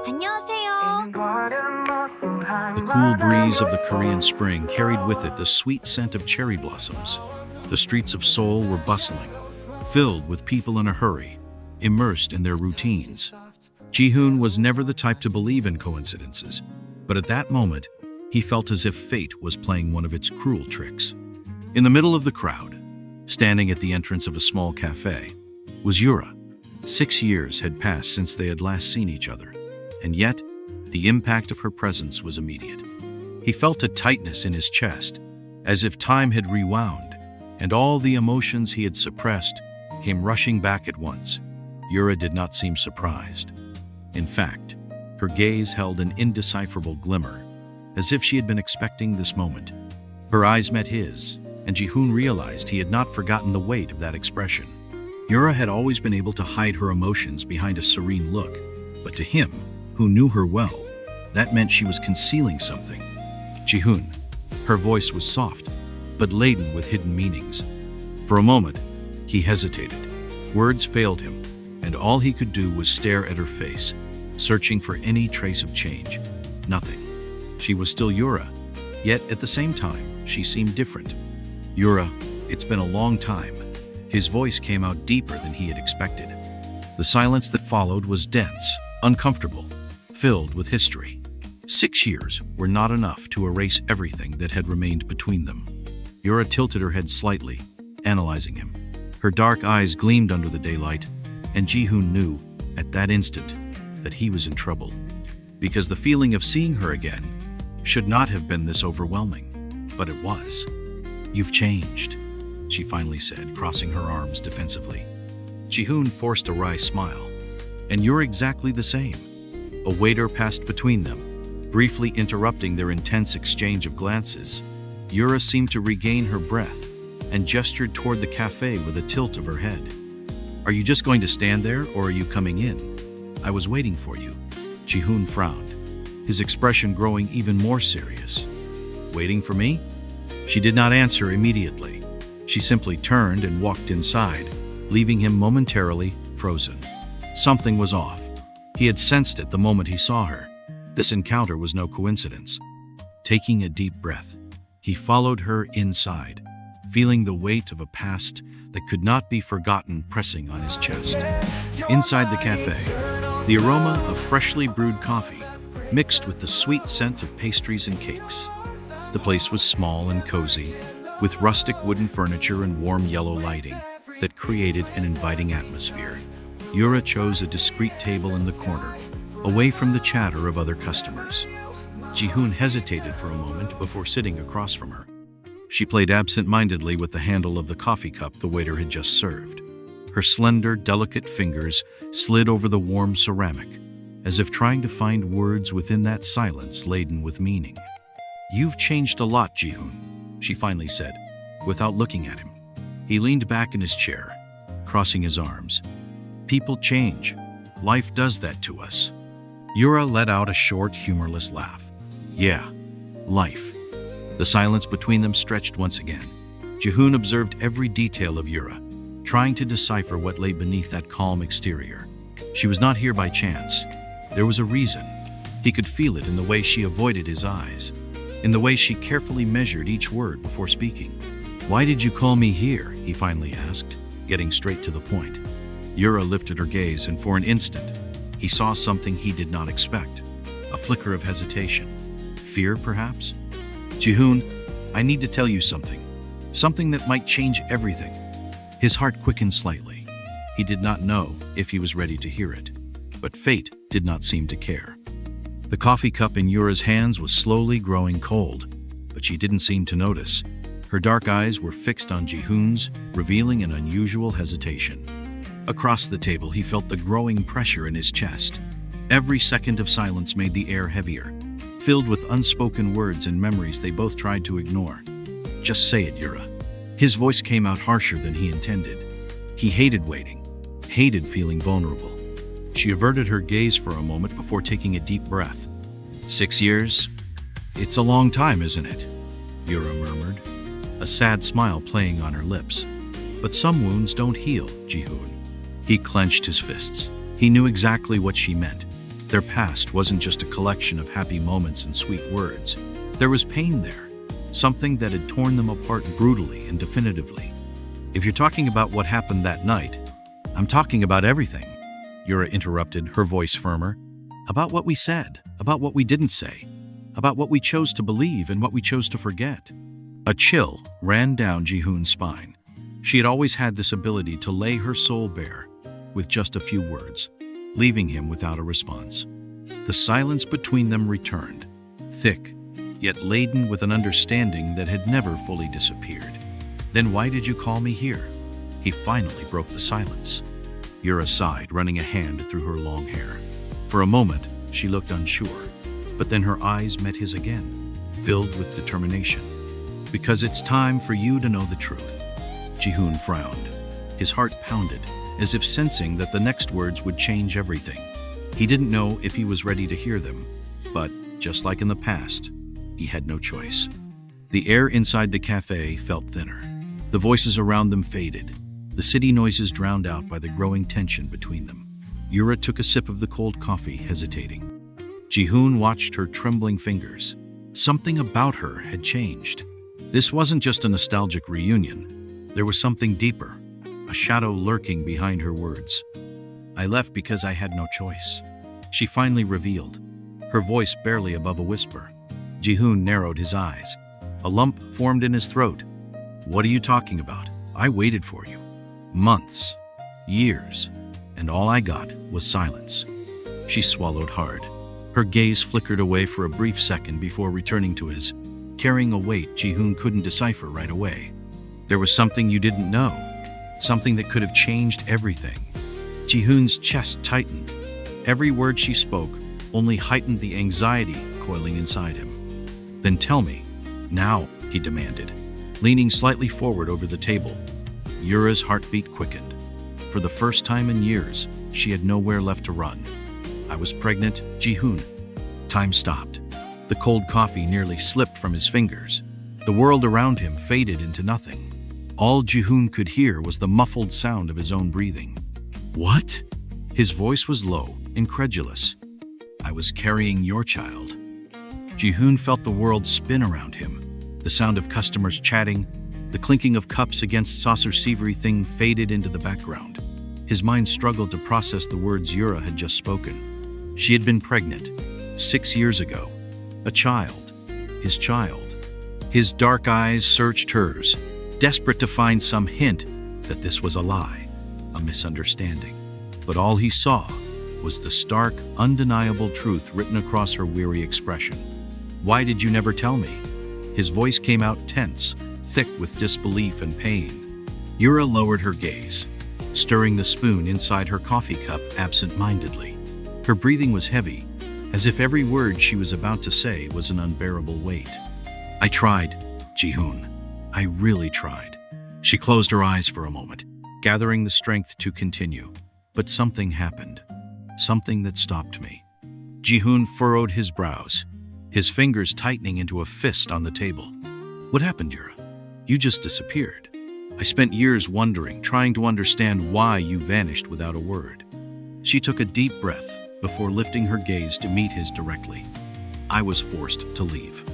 안녕하세요. The cool breeze of the Korean spring carried with it the sweet scent of cherry blossoms. The streets of Seoul were bustling, filled with people in a hurry, immersed in their routines. Ji-eun was never the type to believe in coincidences, but at that moment, he felt as if fate was playing one of its cruel tricks. In the middle of the crowd, standing at the entrance of a small cafe, was Yura. 6 years had passed since they had last seen each other, and yet, the impact of her presence was immediate. He felt a tightness in his chest, as if time had rewound, and all the emotions he had suppressed came rushing back at once. Yura did not seem surprised. In fact, her gaze held an indecipherable glimmer, as if she had been expecting this moment. Her eyes met his, and Ji-eun realized he had not forgotten the weight of that expression. Yura had always been able to hide her emotions behind a serene look, but to him, who knew her well, that meant she was concealing something. Ji-eun. Her voice was soft, but laden with hidden meanings. For a moment, he hesitated. Words failed him, and all he could do was stare at her face, searching for any trace of change. Nothing. She was still Yura, yet at the same time, she seemed different. Yura, it's been a long time. His voice came out deeper than he had expected. The silence that followed was dense, uncomfortable, filled with history. 6 years were not enough to erase everything that had remained between them. Yura tilted her head slightly, analyzing him. Her dark eyes gleamed under the daylight, and Ji-eun knew, at that instant, that he was in trouble. Because the feeling of seeing her again should not have been this overwhelming, but it was. "You've changed," she finally said, crossing her arms defensively. Ji-eun forced a wry smile. "And you're exactly the same." A waiter passed between them, briefly interrupting their intense exchange of glances. Yura seemed to regain her breath and gestured toward the cafe with a tilt of her head. "Are you just going to stand there, or are you coming in? I was waiting for you." Ji-eun frowned, his expression growing even more serious. "Waiting for me?" She did not answer immediately. She simply turned and walked inside, leaving him momentarily frozen. Something was off. He had sensed it the moment he saw her. This encounter was no coincidence. Taking a deep breath, he followed her inside, feeling the weight of a past that could not be forgotten pressing on his chest. Inside the cafe, the aroma of freshly brewed coffee mixed with the sweet scent of pastries and cakes. The place was small and cozy, with rustic wooden furniture and warm yellow lighting that created an inviting atmosphere. Yura chose a discreet table in the corner, away from the chatter of other customers. Ji-eun hesitated for a moment before sitting across from her. She played absent-mindedly with the handle of the coffee cup the waiter had just served. Her slender, delicate fingers slid over the warm ceramic, as if trying to find words within that silence laden with meaning. "You've changed a lot, Ji-eun," she finally said, without looking at him. He leaned back in his chair, crossing his arms. "People change. Life does that to us." Yura let out a short, humorless laugh. "Yeah, life." The silence between them stretched once again. Ji-eun observed every detail of Yura, trying to decipher what lay beneath that calm exterior. She was not here by chance. There was a reason. He could feel it in the way she avoided his eyes, in the way she carefully measured each word before speaking. "Why did you call me here?" he finally asked, getting straight to the point. Yura lifted her gaze, and for an instant, he saw something he did not expect. A flicker of hesitation. Fear, perhaps? "Ji-eun, I need to tell you something. Something that might change everything." His heart quickened slightly. He did not know if he was ready to hear it, but fate did not seem to care. The coffee cup in Yura's hands was slowly growing cold, but she didn't seem to notice. Her dark eyes were fixed on Ji-eun's, revealing an unusual hesitation. Across the table, he felt the growing pressure in his chest. Every second of silence made the air heavier, filled with unspoken words and memories they both tried to ignore. "Just say it, Yura." His voice came out harsher than he intended. He hated waiting, hated feeling vulnerable. She averted her gaze for a moment before taking a deep breath. 6 years? It's a long time, isn't it? Yura murmured, a sad smile playing on her lips. But some wounds don't heal, Ji-eun. He clenched his fists. He knew exactly what she meant, Their past wasn't just a collection of happy moments and sweet words. There was pain there, something that had torn them apart brutally and definitively. If you're talking about what happened that night, I'm talking about everything, Yura interrupted, her voice firmer. About what we said, about what we didn't say, about what we chose to believe and what we chose to forget. A chill ran down Ji-eun's spine. She had always had this ability to lay her soul bare with just a few words, leaving him without a response. The silence between them returned, thick, yet laden with an understanding that had never fully disappeared. Then why did you call me here? He finally broke the silence. Yura sighed, running a hand through her long hair. For a moment, she looked unsure, but then her eyes met his again, filled with determination. Because it's time for you to know the truth. Ji-eun frowned. His heart pounded, as if sensing that the next words would change everything. He didn't know if he was ready to hear them, but, just like in the past, he had no choice. The air inside the cafe felt thinner. The voices around them faded, the city noises drowned out by the growing tension between them. Yura took a sip of the cold coffee, hesitating. Ji-eun watched her trembling fingers. Something about her had changed. This wasn't just a nostalgic reunion. There was something deeper, a shadow lurking behind her words. I left because I had no choice, she finally revealed, her voice barely above a whisper. Ji-eun narrowed his eyes. A lump formed in his throat. What are you talking about? I waited for you. Months, years, and all I got was silence. She swallowed hard. Her gaze flickered away for a brief second before returning to his, carrying a weight Ji-eun couldn't decipher right away. There was something you didn't know, something that could have changed everything. Ji-eun's chest tightened. Every word she spoke only heightened the anxiety coiling inside him. Then tell me, now, he demanded, leaning slightly forward over the table. Yura's heartbeat quickened. For the first time in years, she had nowhere left to run. I was pregnant, Ji-eun. Time stopped. The cold coffee nearly slipped from his fingers. The world around him faded into nothing. All Ji-eun could hear was the muffled sound of his own breathing. What? His voice was low, incredulous. I was carrying your child. Ji-eun felt the world spin around him. The sound of customers chatting, the clinking of cups against saucer-savory thing faded into the background. His mind struggled to process the words Yura had just spoken. She had been pregnant 6 years ago. A child. His child. His dark eyes searched hers, desperate to find some hint that this was a lie, a misunderstanding. But all he saw was the stark, undeniable truth written across her weary expression. Why did you never tell me? His voice came out tense, thick with disbelief and pain. Yura lowered her gaze, stirring the spoon inside her coffee cup absent-mindedly. Her breathing was heavy, as if every word she was about to say was an unbearable weight. I tried, Ji-eun. I really tried. She closed her eyes for a moment, gathering the strength to continue. But something happened. Something that stopped me. Ji-eun furrowed his brows, his fingers tightening into a fist on the table. What happened, Yura? You just disappeared. I spent years wondering, trying to understand why you vanished without a word. She took a deep breath before lifting her gaze to meet his directly. I was forced to leave.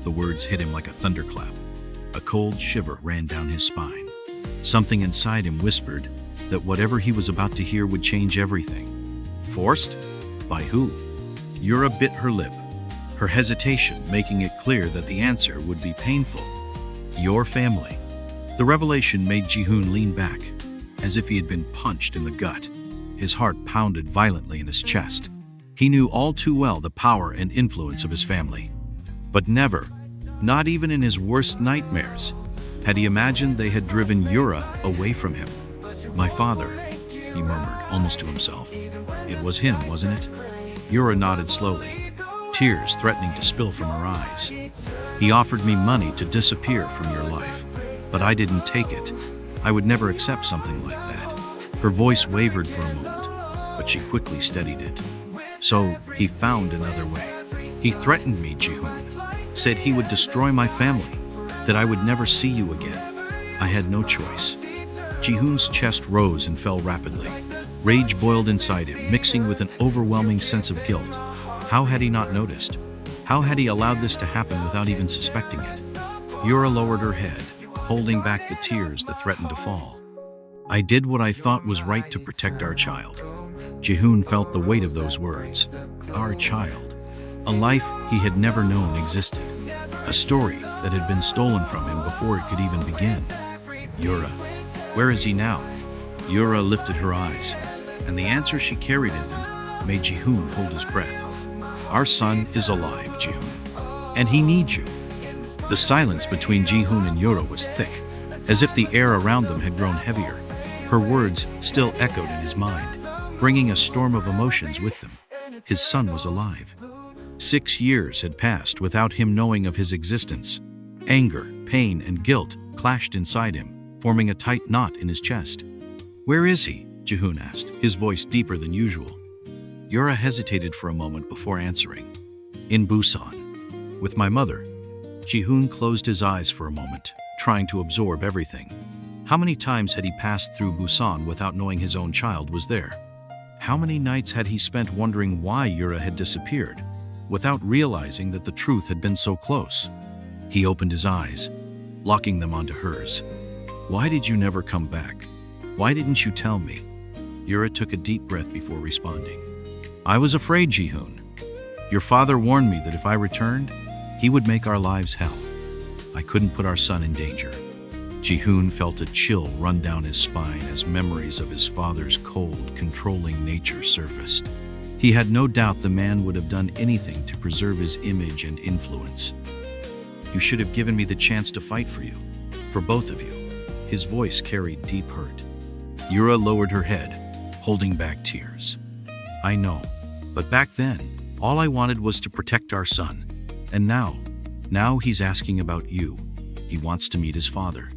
The words hit him like a thunderclap. A cold shiver ran down his spine. Something inside him whispered that whatever he was about to hear would change everything. Forced? By who? Yura bit her lip, her hesitation making it clear that the answer would be painful. Your family. The revelation made Ji-eun lean back, as if he had been punched in the gut. His heart pounded violently in his chest. He knew all too well the power and influence of his family. But never, not even in his worst nightmares, had he imagined they had driven Yura away from him. My father, he murmured, almost to himself. It was him, wasn't it? Yura nodded slowly, tears threatening to spill from her eyes. He offered me money to disappear from your life, but I didn't take it. I would never accept something like that. Her voice wavered for a moment, but she quickly steadied it. So he found another way. He threatened me, Ji-eun, said he would destroy my family, that I would never see you again. I had no choice. Ji-eun's chest rose and fell rapidly. Rage boiled inside him, mixing with an overwhelming sense of guilt. How had he not noticed? How had he allowed this to happen without even suspecting it? Yura lowered her head, holding back the tears that threatened to fall. I did what I thought was right to protect our child. Ji-eun felt the weight of those words. Our child. A life he had never known existed. A story that had been stolen from him before it could even begin. Yura. Where is he now? Yura lifted her eyes, and the answer she carried in them made Ji-eun hold his breath. Our son is alive, Ji-eun, and he needs you. The silence between Ji-eun and Yura was thick, as if the air around them had grown heavier. Her words still echoed in his mind, bringing a storm of emotions with them. His son was alive. 6 years had passed without him knowing of his existence. Anger, pain, and guilt clashed inside him, forming a tight knot in his chest. Where is he? Ji-eun asked, his voice deeper than usual. Yura hesitated for a moment before answering. In Busan. With my mother. Ji-eun closed his eyes for a moment, trying to absorb everything. How many times had he passed through Busan without knowing his own child was there? How many nights had he spent wondering why Yura had disappeared, without realizing that the truth had been so close? He opened his eyes, locking them onto hers. Why did you never come back? Why didn't you tell me? Yura took a deep breath before responding. I was afraid, Ji-eun. Your father warned me that if I returned, he would make our lives hell. I couldn't put our son in danger. Ji-eun felt a chill run down his spine as memories of his father's cold, controlling nature surfaced. He had no doubt the man would have done anything to preserve his image and influence. You should have given me the chance to fight for you, for both of you. His voice carried deep hurt. Yura lowered her head, holding back tears. I know, but back then, all I wanted was to protect our son. And now he's asking about you. He wants to meet his father.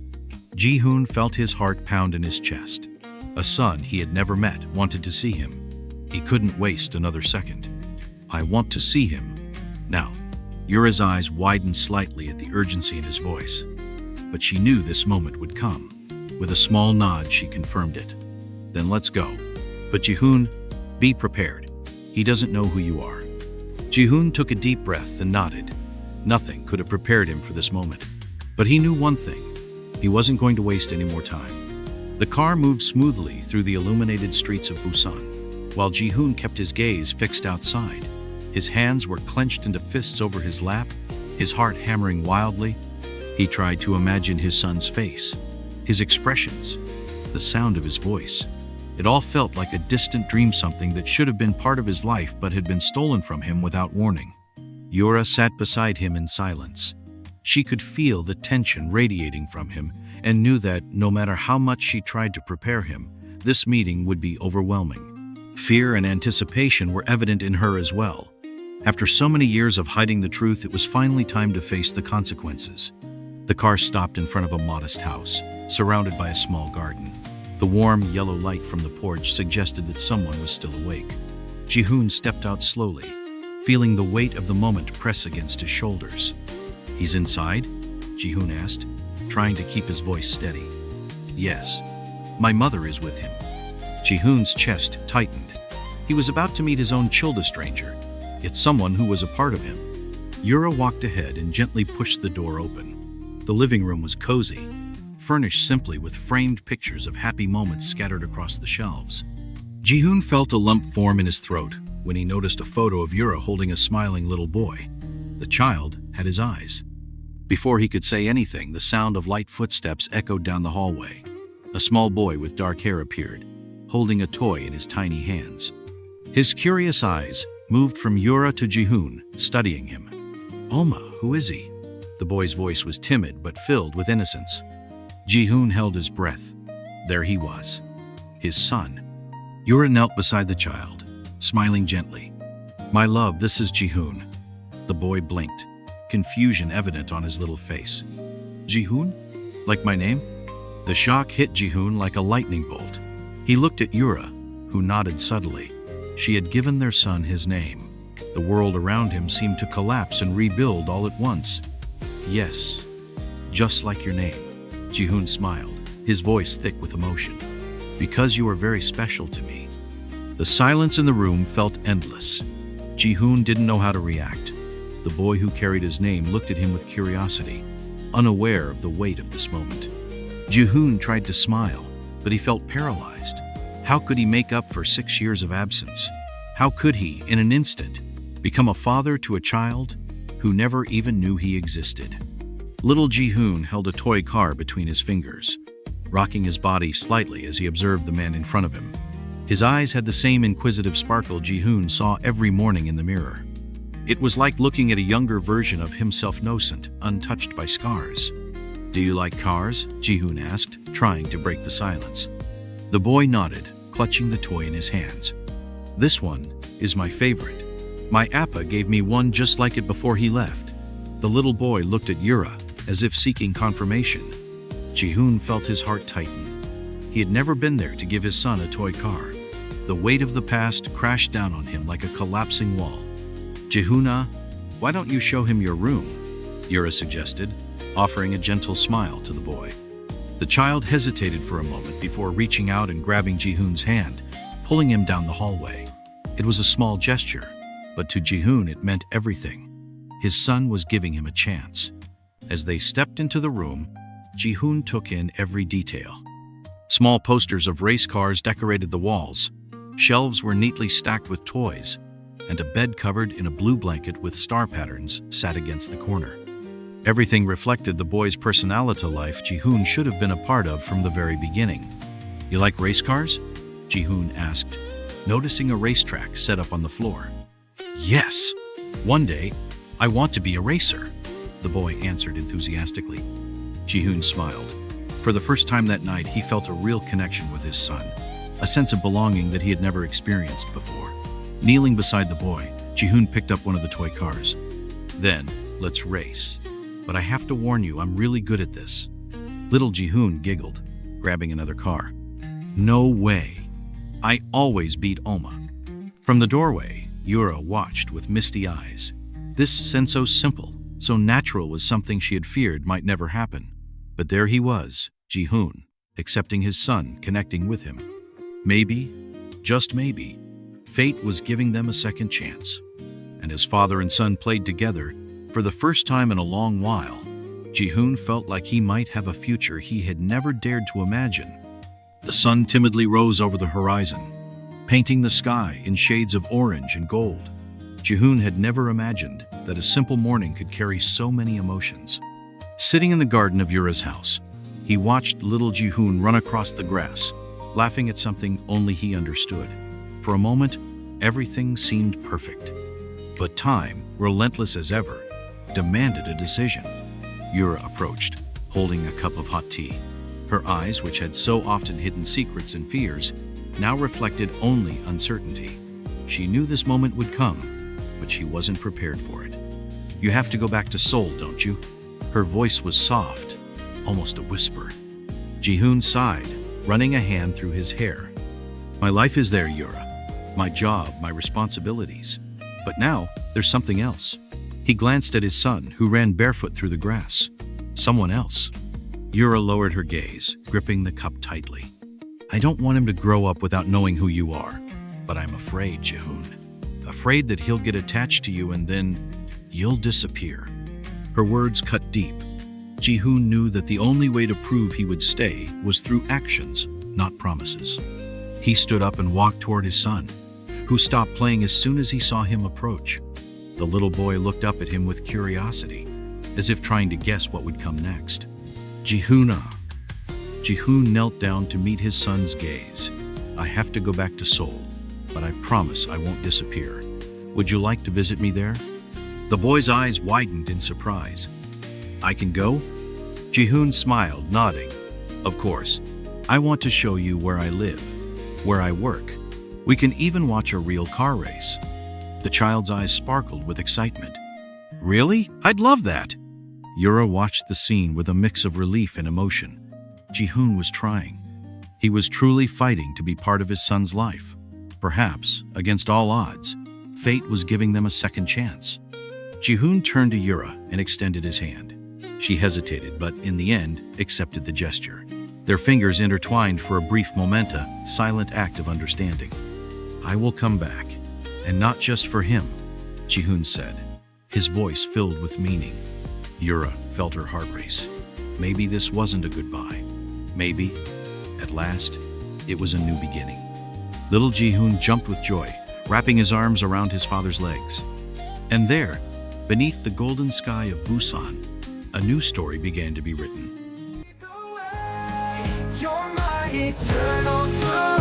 Ji-eun felt his heart pound in his chest. A son he had never met wanted to see him. He couldn't waste another second. I want to see him. Now, Yura's eyes widened slightly at the urgency in his voice. But she knew this moment would come. With a small nod, she confirmed it. Then let's go. But Ji-eun, be prepared. He doesn't know who you are. Ji-eun took a deep breath and nodded. Nothing could have prepared him for this moment. But he knew one thing. He wasn't going to waste any more time. The car moved smoothly through the illuminated streets of Busan, while Ji-eun kept his gaze fixed outside. His hands were clenched into fists over his lap, his heart hammering wildly. He tried to imagine his son's face, his expressions, the sound of his voice. It all felt like a distant dream, something that should have been part of his life but had been stolen from him without warning. Yura sat beside him in silence. She could feel the tension radiating from him and knew that, no matter how much she tried to prepare him, this meeting would be overwhelming. Fear and anticipation were evident in her as well. After so many years of hiding the truth, it was finally time to face the consequences. The car stopped in front of a modest house, surrounded by a small garden. The warm, yellow light from the porch suggested that someone was still awake. Ji-eun stepped out slowly, feeling the weight of the moment press against his shoulders. He's inside? Ji-eun asked, trying to keep his voice steady. Yes, my mother is with him. Ji-eun's chest tightened. He was about to meet his own Childa stranger, yet someone who was a part of him. Yura walked ahead and gently pushed the door open. The living room was cozy, furnished simply with framed pictures of happy moments scattered across the shelves. Ji-eun felt a lump form in his throat when he noticed a photo of Yura holding a smiling little boy. The child had his eyes. Before he could say anything, the sound of light footsteps echoed down the hallway. A small boy with dark hair appeared, holding a toy in his tiny hands. His curious eyes moved from Yura to Ji-eun, studying him. Oma, who is he? The boy's voice was timid but filled with innocence. Ji-eun held his breath. There he was, his son. Yura knelt beside the child, smiling gently. My love, this is Ji-eun. The boy blinked, confusion evident on his little face. Ji-eun? Like my name? The shock hit Ji-eun like a lightning bolt. He looked at Yura, who nodded subtly. She had given their son his name. The world around him seemed to collapse and rebuild all at once. Yes, just like your name. Ji-eun smiled, his voice thick with emotion. Because you are very special to me, The silence in the room felt endless. Ji-eun didn't know how to react. The boy who carried his name looked at him with curiosity, unaware of the weight of this moment. Ji-eun tried to smile, but he felt paralyzed. How could he make up for 6 years of absence? How could he, in an instant, become a father to a child who never even knew he existed? Little Ji-eun held a toy car between his fingers, rocking his body slightly as he observed the man in front of him. His eyes had the same inquisitive sparkle Ji-eun saw every morning in the mirror. It was like looking at a younger version of himself, innocent, untouched by scars. "Do you like cars?" Ji-eun asked, trying to break the silence. The boy nodded, clutching the toy in his hands. "This one is my favorite. My appa gave me one just like it before he left." The little boy looked at Yura, as if seeking confirmation. Ji-eun felt his heart tighten. He had never been there to give his son a toy car. The weight of the past crashed down on him like a collapsing wall. "Ji-eun, why don't you show him your room?" Yura suggested, offering a gentle smile to the boy. The child hesitated for a moment before reaching out and grabbing Ji-eun's hand, pulling him down the hallway. It was a small gesture, but to Ji-eun it meant everything. His son was giving him a chance. As they stepped into the room, Ji-eun took in every detail. Small posters of race cars decorated the walls. Shelves were neatly stacked with toys, and a bed covered in a blue blanket with star patterns sat against the corner. Everything reflected the boy's personality, life Ji-eun should have been a part of from the very beginning. "You like race cars?" Ji-eun asked, noticing a racetrack set up on the floor. "Yes. One day, I want to be a racer," the boy answered enthusiastically. Ji-eun smiled. For the first time that night, he felt a real connection with his son, a sense of belonging that he had never experienced before. Kneeling beside the boy, Ji-eun picked up one of the toy cars. "Then, let's race. But I have to warn you, I'm really good at this." Little Ji-eun giggled, grabbing another car. "No way. I always beat Oma." From the doorway, Yura watched with misty eyes. This so simple, so natural was something she had feared might never happen. But there he was, Ji-eun, accepting his son, connecting with him. Maybe, just maybe, fate was giving them a second chance. And as father and son played together, for the first time in a long while, Ji-eun felt like he might have a future he had never dared to imagine. The sun timidly rose over the horizon, painting the sky in shades of orange and gold. Ji-eun had never imagined that a simple morning could carry so many emotions. Sitting in the garden of Yura's house, he watched little Ji-eun run across the grass, laughing at something only he understood. For a moment, everything seemed perfect. But time, relentless as ever, demanded a decision. Yura approached, holding a cup of hot tea. Her eyes, which had so often hidden secrets and fears, now reflected only uncertainty. She knew this moment would come, but she wasn't prepared for it. "You have to go back to Seoul, don't you?" Her voice was soft, almost a whisper. Ji-eun sighed, running a hand through his hair. "My life is there, Yura. My job, my responsibilities. But now, there's something else." He glanced at his son, who ran barefoot through the grass. Someone else. Yura lowered her gaze, gripping the cup tightly. "I don't want him to grow up without knowing who you are. But I'm afraid, Ji-eun. Afraid that he'll get attached to you and then you'll disappear." Her words cut deep. Ji-eun knew that the only way to prove he would stay was through actions, not promises. He stood up and walked toward his son, who stopped playing as soon as he saw him approach. The little boy looked up at him with curiosity, as if trying to guess what would come next. "Ji-eun." Ji-eun knelt down to meet his son's gaze. "I have to go back to Seoul, but I promise I won't disappear. Would you like to visit me there?" The boy's eyes widened in surprise. "I can go?" Ji-eun smiled, nodding. "Of course. I want to show you where I live, where I work. We can even watch a real car race." The child's eyes sparkled with excitement. "Really? I'd love that." Yura watched the scene with a mix of relief and emotion. Ji-eun was trying. He was truly fighting to be part of his son's life. Perhaps, against all odds, fate was giving them a second chance. Ji-eun turned to Yura and extended his hand. She hesitated, but in the end, accepted the gesture. Their fingers intertwined for a brief moment, a silent act of understanding. I will come back, and not just for him, Ji-eun said, his voice filled with meaning. Yura felt her heart race. Maybe this wasn't a goodbye. Maybe, at last, it was a new beginning. Little Ji-eun jumped with joy, wrapping his arms around his father's legs. And there, beneath the golden sky of Busan, a new story began to be written. You're my eternal blue.